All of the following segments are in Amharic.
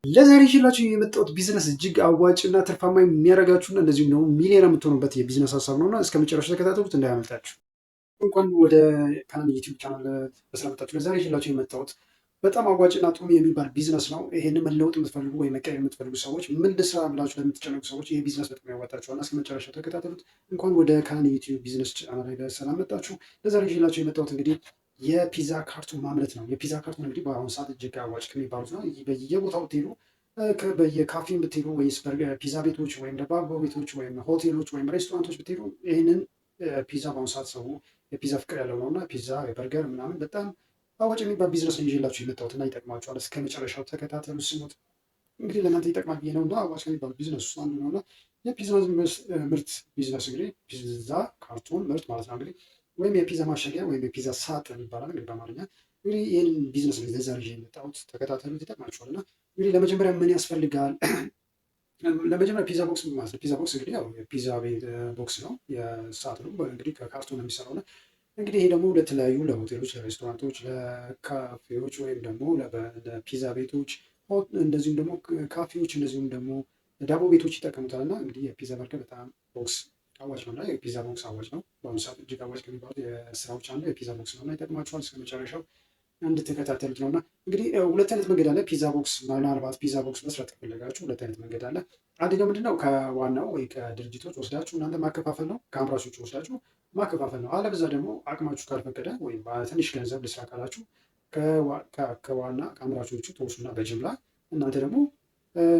ለዛሬ ይዤላችሁ የመጣሁት ቢዝነስ እጅግ አዋጭና ትርፋማ የሚያደርጋችሁና እንደዚሁም ደግሞ ሚሊዮነር የምትሆኑበት የቢዝነስ ሀሳብ ነውና እስከ መጨረሻ ተከታተሉት እንዳያመልጣችሁ። እንኳን ወደ ካናል ዩቲዩብ ቻናል በሰላም መጣችሁ። ለዛሬ ይዤላችሁ የመጣሁት በጣም አዋጭና ጥሩ የሚባል ቢዝነስ ነው። ይሄንን መለወጥ የምትፈልጉ ወይ መቀየር የምትፈልጉ ሰዎች፣ ምን ልስራ ብላችሁ ለምትጨነቁ ሰዎች ይሄ ቢዝነስ በጣም ያዋጣችኋልና እስከ መጨረሻው ተከታተሉት። እንኳን ወደ ካናል ዩቲዩብ ቢዝነስ ቻናል ላይ በሰላም መጣችሁ። ለዛሬ ይዤላችሁ የመጣሁት እንግዲህ የፒዛ ካርቶን ማምረት ነው። የፒዛ ካርቶን እንግዲህ በአሁኑ ሰዓት እጅግ አዋጭ ከሚባሉት ነው። በየቦታው ብትሄዱ በየካፌ ብትሄዱ ወይስ ፒዛ ቤቶች ወይም ደባቦ ቤቶች ወይም ሆቴሎች ወይም ሬስቶራንቶች ብትሄዱ ይህንን ፒዛ በአሁኑ ሰዓት ሰው የፒዛ ፍቅር ያለው ነው እና ፒዛ የበርገር ምናምን በጣም አዋጭ የሚባል ቢዝነስ ነው ይዤላችሁ የመጣሁት እና ይጠቅማችኋል። እስከ መጨረሻው ተከታተሉ፣ ስሙት። እንግዲህ ለእናንተ ይጠቅማል ብዬ ነው እና አዋጭ ከሚባሉ ቢዝነስ ውስጥ አንዱ ነው እና የፒዛ ምርት ቢዝነስ እንግዲህ ፒዛ ካርቶን ምርት ማለት ነው እንግዲህ ወይም የፒዛ ማሸጊያ ወይም የፒዛ ሳጥን ይባላል እንግዲህ በአማርኛ። እንግዲህ ይህን ቢዝነስ ነው ለዛሬ ይዤ የመጣሁት፣ ተከታተሉት፣ ይጠቅማችኋል እና እንግዲህ ለመጀመሪያ ምን ያስፈልጋል? ለመጀመሪያ ፒዛ ቦክስ ማለት ነው። ፒዛ ቦክስ እንግዲህ ያው የፒዛ ቤት ቦክስ ነው፣ የሳጥኑ እንግዲህ ከካርቶን የሚሰራው ነው። እንግዲህ ይሄ ደግሞ ለተለያዩ ለሆቴሎች፣ ለሬስቶራንቶች፣ ለካፌዎች ወይም ደግሞ ለፒዛ ቤቶች እንደዚሁም ደግሞ ካፌዎች እንደዚሁም ደግሞ ዳቦ ቤቶች ይጠቀሙታል እና እንግዲህ የፒዛ በርገር በጣም ቦክስ አዋጭ ነው እና የፒዛ ቦክስ አዋጭ ነው። በአሁኑ ሰዓት እጅግ አዋጭ ከሚባሉት የስራዎች አንዱ የፒዛ ቦክስ ነው እና ይጠቅማችኋል። እስከ መጨረሻው እንድትከታተሉት ነው እና እንግዲህ ሁለት አይነት መንገድ አለ። ፒዛ ቦክስ ምናልባት ፒዛ ቦክስ መስራት ከፈለጋችሁ ሁለት አይነት መንገድ አለ። አንደኛው ምንድነው? ከዋናው ወይ ከድርጅቶች ወስዳችሁ እናንተ ማከፋፈል ነው። ከአምራቾች ወስዳችሁ ማከፋፈል ነው። አለበዛ ደግሞ አቅማችሁ ካልፈቀደ ወይም በትንሽ ገንዘብ ልስራ ካላችሁ ከዋና ከአምራቾቹ ተወሱና በጅምላ እናንተ ደግሞ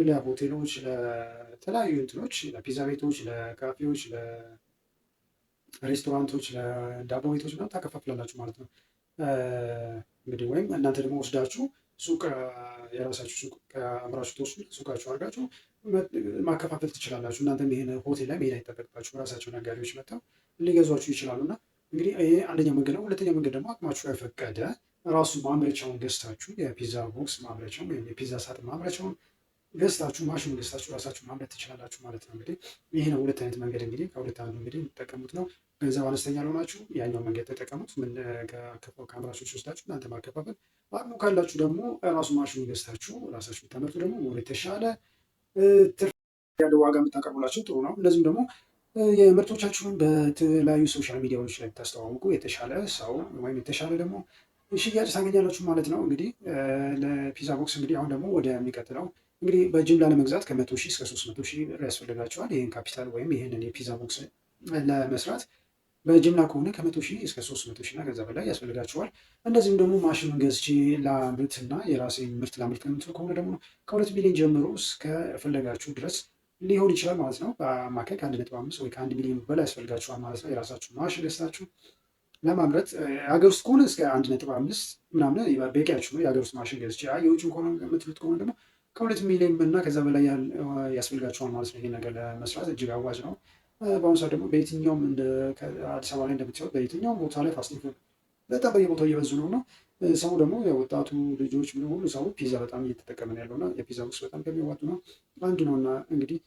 ለሆቴሎች፣ ለተለያዩ እንትኖች፣ ለፒዛ ቤቶች፣ ለካፌዎች፣ ለሬስቶራንቶች፣ ለዳቦ ቤቶች ምናምን ታከፋፍላላችሁ ማለት ነው። እንግዲህ ወይም እናንተ ደግሞ ወስዳችሁ ሱቅ የራሳችሁ ሱቅ ከአምራችሁ ተወስዱ ሱቃችሁ አድርጋችሁ ማከፋፈል ትችላላችሁ። እናንተም ይሄን ሆቴል ላይ መሄድ አይጠበቅባችሁ፣ በራሳቸው ነጋዴዎች መጥተው ሊገዟችሁ ይችላሉ እና እንግዲህ ይሄ አንደኛው መንገድ ነው። ሁለተኛው መንገድ ደግሞ አቅማችሁ የፈቀደ ራሱ ማምረቻውን ገዝታችሁ የፒዛ ቦክስ ማምረቻውን ወይም የፒዛ ሳጥን ማምረቻውን ገዝታችሁ ማሽኑ ገዝታችሁ ራሳችሁ ማምረት ትችላላችሁ ማለት ነው። እንግዲህ ይህ ነው ሁለት አይነት መንገድ እንግዲህ ከሁለት አንዱ እንግዲህ የሚጠቀሙት ነው። ገንዘብ አነስተኛ ለሆናችሁ ያኛው መንገድ ተጠቀሙት። ከአምራቾች ወስዳችሁ እናንተ ማከፋፈል፣ አቅሙ ካላችሁ ደግሞ ራሱ ማሽኑ ገዝታችሁ ራሳችሁ ብታመርቱ ደግሞ የተሻለ ትርፍ ያለው ዋጋ የምታቀርቡላችሁ ጥሩ ነው። እንደዚሁም ደግሞ የምርቶቻችሁን በተለያዩ ሶሻል ሚዲያዎች ላይ ብታስተዋውቁ የተሻለ ሰው ወይም የተሻለ ደግሞ ሽያጭ ታገኛላችሁ ማለት ነው። እንግዲህ ለፒዛ ቦክስ እንግዲህ አሁን ደግሞ ወደሚቀጥለው እንግዲህ በጅምላ ለመግዛት ከ100 ሺህ እስከ 300 ሺህ ብር ያስፈልጋቸዋል። ይህን ካፒታል ወይም ይህንን የፒዛ ቦክስ ለመስራት በጅምላ ከሆነ ከ100 ሺህ እስከ 300 ሺህ እና ከዛ በላይ ያስፈልጋቸዋል። እንደዚሁም ደግሞ ማሽኑን ገዝቼ ላምርት እና የራሴን ምርት ላምርት ከምትሉ ከሆነ ደግሞ ከ2 ሚሊዮን ጀምሮ እስከፈለጋችሁ ድረስ ሊሆን ይችላል ማለት ነው። በአማካይ ከ1.5 ወይ ከ1 ሚሊዮን በላይ ያስፈልጋችኋል ማለት ነው። የራሳችሁ ማሽን ገዝታችሁ ለማምረት ሀገር ውስጥ ከሆነ እስከ 1.5 ምናምን በቂያችሁ ነው። የሀገር ውስጥ ማሽን ገዝቼ የውጭ ከሆነ የምትሉት ከሆነ ደግሞ ከ2 ሚሊዮን እና ከዛ በላይ ያስፈልጋችኋል ማለት ነው። ይሄ ነገር ለመስራት እጅግ አዋጭ ነው። በአሁኑ ሰዓት ደግሞ በየትኛውም እንደ አዲስ አበባ ላይ እንደምትሰሩት በየትኛውም ቦታ ላይ ፋስት ፉድ በጣም በየቦታው እየበዙ ነው እና ሰው ደግሞ የወጣቱ ልጆች ሁሉ ሰው ፒዛ በጣም እየተጠቀመ ነው ያለው እና የፒዛ ቦክስ በጣም ከሚዋጡ ነው አንዱ ነው እና እንግዲህ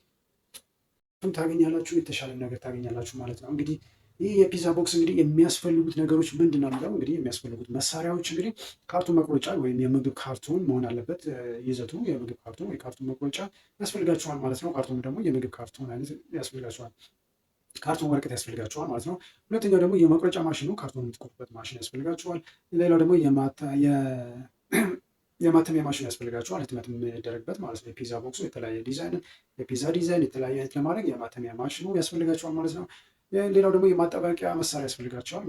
ታገኛላችሁ፣ የተሻለ ነገር ታገኛላችሁ ማለት ነው። እንግዲህ ይህ የፒዛ ቦክስ እንግዲህ የሚያስፈልጉት ነገሮች ምንድን ነው የሚለው እንግዲህ የሚያስፈልጉት መሳሪያዎች እንግዲህ ካርቶን መቁረጫ ወይም የምግብ ካርቶን መሆን አለበት። ይዘቱ የምግብ ካርቶን ወይ ካርቶን መቁረጫ ያስፈልጋቸዋል ማለት ነው። ካርቶን ደግሞ የምግብ ካርቶን አይነት ያስፈልጋቸዋል። ካርቶን ወረቀት ያስፈልጋቸዋል ማለት ነው። ሁለተኛው ደግሞ የመቁረጫ ማሽኑ ካርቶን የምትቆርጡበት ማሽን ያስፈልጋቸዋል። ሌላው ደግሞ የማተሚያ ማሽን ያስፈልጋቸዋል፣ ህትመት የሚደረግበት ማለት ነው። የፒዛ ቦክሱ የተለያየ ዲዛይን የፒዛ ዲዛይን የተለያየ አይነት ለማድረግ የማተሚያ ማሽኑ ያስፈልጋቸዋል ማለት ነው። ሌላው ደግሞ የማጣበቂያ መሳሪያ ያስፈልጋቸዋል፣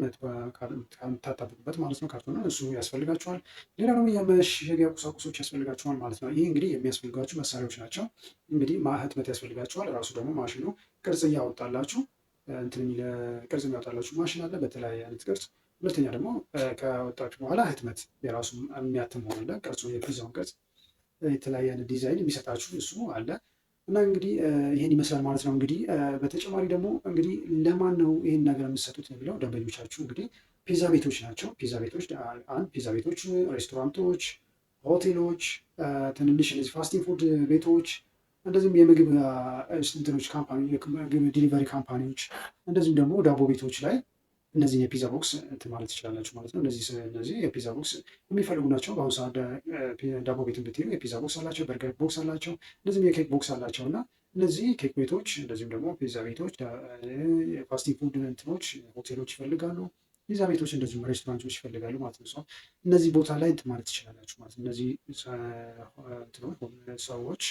የምታጣብቁበት ማለት ነው። ካርቶን እሱ ያስፈልጋቸዋል። ሌላው ደግሞ የመሸጊያ ቁሳቁሶች ያስፈልጋቸዋል ማለት ነው። ይህ እንግዲህ የሚያስፈልጋቸው መሳሪያዎች ናቸው። እንግዲህ ህትመት ያስፈልጋቸዋል። ራሱ ደግሞ ማሽኑ ቅርጽ እያወጣላችሁ ቅርጽ የሚያወጣላችሁ ማሽን አለ በተለያየ አይነት ቅርጽ። ሁለተኛ ደግሞ ከወጣችሁ በኋላ ህትመት የራሱ የሚያትም ሆነ ቅርጹ የፒዛውን ቅርጽ የተለያየ አይነት ዲዛይን የሚሰጣችሁ እሱ አለ እና እንግዲህ ይህን ይመስላል ማለት ነው። እንግዲህ በተጨማሪ ደግሞ እንግዲህ ለማን ነው ይህን ነገር የምትሰጡት የሚለው ደንበኞቻችሁ እንግዲህ ፒዛ ቤቶች ናቸው። ፒዛ ቤቶች፣ ሬስቶራንቶች፣ ሆቴሎች፣ ትንንሽ እነዚህ ፋስት ፉድ ቤቶች እንደዚሁም የምግብ እንትኖች ካምፓኒ የምግብ ዲሊቨሪ ካምፓኒዎች እንደዚሁም ደግሞ ዳቦ ቤቶች ላይ እነዚህ የፒዛ ቦክስ እንትን ማለት ትችላላችሁ ማለት ነው። እነዚህ የፒዛ ቦክስ የሚፈልጉ ናቸው። በአሁኑ ሰዓት ዳቦ ቤት ብትሄዱ የፒዛ ቦክስ አላቸው፣ በርገር ቦክስ አላቸው፣ እንደዚህም የኬክ ቦክስ አላቸው እና እነዚህ ኬክ ቤቶች እንደዚሁም ደግሞ ፒዛ ቤቶች፣ የፋስት ፉድ እንትኖች ሆቴሎች ይፈልጋሉ። ፒዛ ቤቶች እንደዚሁም ሬስቶራንቶች ይፈልጋሉ ማለት ነው። እነዚህ ቦታ ላይ እንትን ማለት ትችላላችሁ ማለት ነው። እነዚህ ሰዎች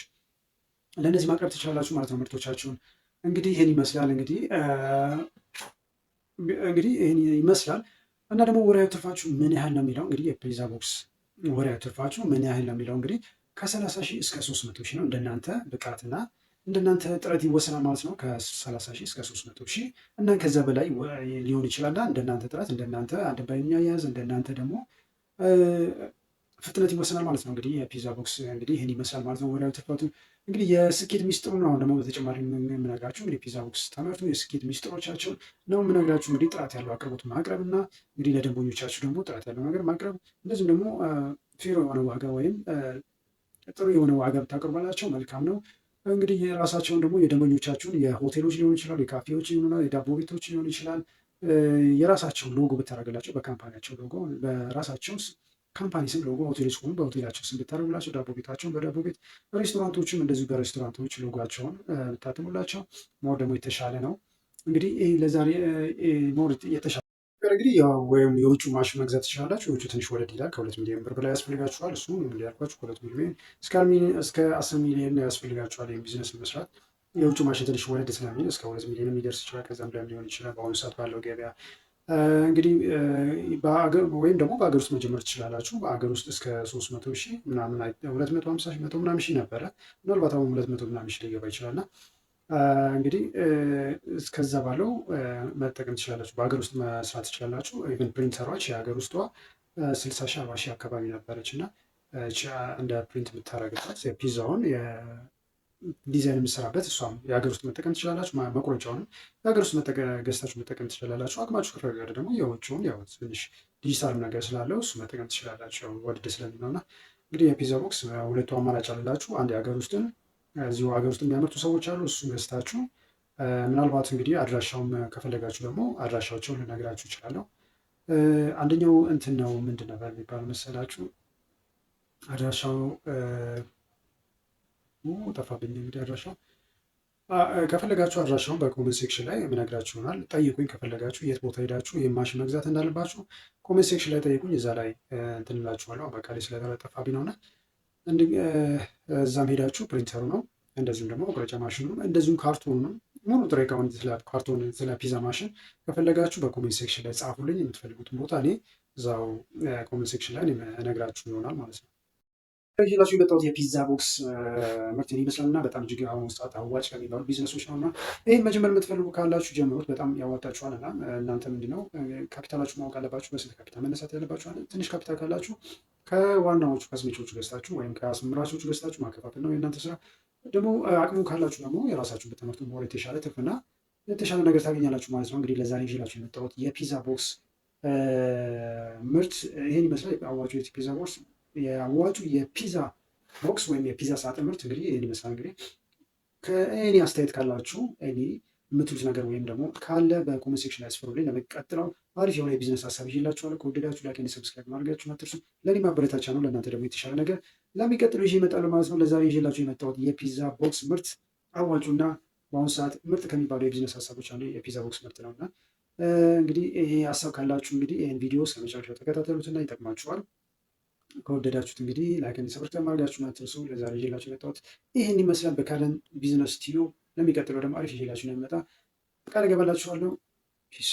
ለእነዚህ ማቅረብ ትችላላችሁ ማለት ነው ምርቶቻችሁን። እንግዲህ ይህን ይመስላል እንግዲህ ይህን ይመስላል እና ደግሞ ወርሃዊ ትርፋችሁ ምን ያህል ነው የሚለው እንግዲህ የፒዛ ቦክስ ወርሃዊ ትርፋችሁ ምን ያህል ነው የሚለው እንግዲህ ከ30 ሺህ እስከ 300 ሺህ ነው። እንደናንተ ብቃትና እንደናንተ ጥረት ይወሰናል ማለት ነው። ከ30 ሺህ እስከ 300 ሺህ እና ከዛ በላይ ሊሆን ይችላል። እንደናንተ ጥረት፣ እንደናንተ አንደበኛ ያዝ፣ እንደናንተ ደግሞ ፍጥነት ይወሰናል ማለት ነው። እንግዲህ የፒዛ ቦክስ እንግዲህ ይህን ይመስላል ማለት ነው ወርሃዊ ትርፋቱ። እንግዲህ የስኬት ሚስጥሩ ነው። አሁን ደግሞ በተጨማሪ የምነግራችሁ እንግዲህ ፒዛ ቦክስ ተመርቶ የስኬት ሚስጥሮቻቸውን ነው የምነግራችሁ። እንግዲህ ጥራት ያለው አቅርቦት ማቅረብ እና እንግዲህ ለደንበኞቻችሁ ደግሞ ጥራት ያለው ነገር ማቅረብ፣ እንደዚሁም ደግሞ ፌሮ የሆነ ዋጋ ወይም ጥሩ የሆነ ዋጋ ብታቀርባላቸው መልካም ነው። እንግዲህ የራሳቸውን ደግሞ የደንበኞቻችሁን የሆቴሎች ሊሆን ይችላል፣ የካፌዎች ሊሆን የዳቦ ቤቶች ሊሆን ይችላል የራሳቸውን ሎጎ ብታደርግላቸው በካምፓኒያቸው ሎጎ በራሳቸው ካምፓኒ ስም ሎጎ ሆቴሎች ከሆኑ በሆቴላቸው ስም ብታደርጉላቸው፣ ዳቦ ቤታቸውን በዳቦ ቤት፣ ሬስቶራንቶችም እንደዚሁ በሬስቶራንቶች ሎጓቸውን ብታትሙላቸው ሞር ደግሞ የተሻለ ነው። እንግዲህ ለዛሬ ሞር የተሻለ እንግዲህ ወይም የውጭ ማሽን መግዛት ትችላላችሁ። የውጭ ትንሽ ወለድ ይላል። ከ2 ሚሊዮን ብር በላይ ያስፈልጋችኋል። እሱ ያልኳችሁ ከ2 ሚሊዮን እስከ 10 ሚሊዮን ያስፈልጋችኋል። ይህም ቢዝነስ መስራት የውጭ ማሽን ትንሽ ወለድ ስለሚል እስከ 2 ሚሊዮን የሚደርስ ይችላል። ከዛም ላይ ሊሆን ይችላል በአሁኑ ሰዓት ባለው ገበያ እንግዲህ ወይም ደግሞ በሀገር ውስጥ መጀመር ትችላላችሁ። በሀገር ውስጥ እስከ 300 ሺህ ምናምን 250 ሺህ 100 ምናምን ሺህ ነበረ። ምናልባት አሁን 200 ምናምን ሺህ ሊገባ ይችላል እና እንግዲህ እስከዛ ባለው መጠቀም ትችላላችሁ። በሀገር ውስጥ መስራት ትችላላችሁ። ኢቨን ፕሪንተሯች የሀገር ውስጧ 60 ሺህ 40 ሺህ አካባቢ ነበረች እና እንደ ፕሪንት የምታደርግበት የፒዛውን ዲዛይን የምሰራበት እሷም የሀገር ውስጥ መጠቀም ትችላላችሁ። መቁረጫውንም የሀገር ውስጥ ገዝታችሁ መጠቀም ትችላላችሁ። አቅማችሁ ከፈቀደ ደግሞ የውጭውን ያው ትንሽ ዲጂታል ነገር ስላለው እሱ መጠቀም ትችላላችሁ ወድድ ስለሚለው እና እንግዲህ የፒዛ ቦክስ ሁለቱ አማራጭ አላላችሁ። አንድ የሀገር ውስጥን እዚሁ ሀገር ውስጥ የሚያመርቱ ሰዎች አሉ። እሱ ገዝታችሁ ምናልባት እንግዲህ አድራሻውም ከፈለጋችሁ ደግሞ አድራሻቸውን ልነግራችሁ እችላለሁ። አንደኛው እንትን ነው ምንድን ነበር የሚባለው መሰላችሁ አድራሻው ጠፋብኝ። እንግዲህ አድራሻው ከፈለጋችሁ አድራሻውን በኮሜንት ሴክሽን ላይ የምነግራችሁ ይሆናል። ጠይቁኝ። ከፈለጋችሁ የት ቦታ ሄዳችሁ ይህን ማሽን መግዛት እንዳለባችሁ ኮሜንት ሴክሽን ላይ ጠይቁኝ። እዛ ላይ እንትን እላችኋለሁ። በቃ ላይ ስለጠፋብኝ ነውና እዛም ሄዳችሁ ፕሪንተሩ ነው እንደዚሁም ደግሞ መቁረጫ ማሽኑ እንደዚሁም ካርቶኑ ነው ሙሉ ጥሬ ዕቃውን ስለ ካርቶን ስለ ፒዛ ማሽን ከፈለጋችሁ በኮሜንት ሴክሽን ላይ ጻፉልኝ። የምትፈልጉትን ቦታ እኔ እዛው ኮሜንት ሴክሽን ላይ እነግራችሁ ይሆናል ማለት ነው። ይላችሁ የመጣሁት የፒዛ ቦክስ ምርት ይመስላል እና በጣም እጅግ አሁን ሰዓት አዋጭ ከሚባሉ ቢዝነሶች ነው እና ይህን መጀመር የምትፈልጉ ካላችሁ ጀምሩት። በጣም ያዋጣችኋል እና እናንተ ምንድነው ካፒታላችሁ ማወቅ አለባችሁ። በስንት ካፒታል መነሳት ያለባችኋል። ትንሽ ካፒታል ካላችሁ ከዋናዎቹ ከስሜቾቹ ገዝታችሁ ወይም ከአስመራቾቹ ገዝታችሁ ማከፋፈል ነው የእናንተ ስራ። ደግሞ አቅሙ ካላችሁ ደግሞ የራሳችሁ በትምህርቱ ሞር የተሻለ ትርፍና የተሻለ ነገር ታገኛላችሁ ማለት ነው። እንግዲህ ለዛሬ ይዤላችሁ የመጣሁት የፒዛ ቦክስ ምርት ይህን ይመስላል። አዋጩ የፒዛ ቦክስ የአዋጩ የፒዛ ቦክስ ወይም የፒዛ ሳጥን ምርት እንግዲህ ይህን ይመስላል። እንግዲህ ከእኔ አስተያየት ካላችሁ እኔ የምትሉት ነገር ወይም ደግሞ ካለ በኮሜንት ሴክሽን ላይ ያስፈሩልኝ። ለመቀጥለው አሪፍ የሆነ የቢዝነስ ሀሳብ ይዤላችኋለሁ። ከወደዳችሁ ላይክ፣ ሰብስክራይብ ማድረጋችሁን አትርሱ። ለእኔ ማበረታቻ ነው፣ ለእናንተ ደግሞ የተሻለ ነገር ለሚቀጥለው ይዤ እመጣለሁ ማለት ነው። ለዛሬ ይዤላችሁ የመጣሁት የፒዛ ቦክስ ምርት አዋጩና በአሁኑ ሰዓት ምርት ከሚባሉ የቢዝነስ ሀሳቦች አንዱ የፒዛ ቦክስ ምርት ነው እና እንግዲህ ይሄ ሀሳብ ካላችሁ እንግዲህ ይህን ቪዲዮ እስከመጨረሻው ተከታተሉትና ይጠቅማችኋል። ከወደዳችሁት እንግዲህ ላይክ፣ ሰብስክራይብ ማድረጋችሁን አትርሱ። ለዛሬ ይዤላችሁ የመጣሁት ይህን ይመስላል። በካለን ቢዝነስ ቲዩብ ለሚቀጥለው ደግሞ አሪፍ ይዤላችሁ ነው የሚመጣ ቃል እገባላችኋለሁ። ፒስ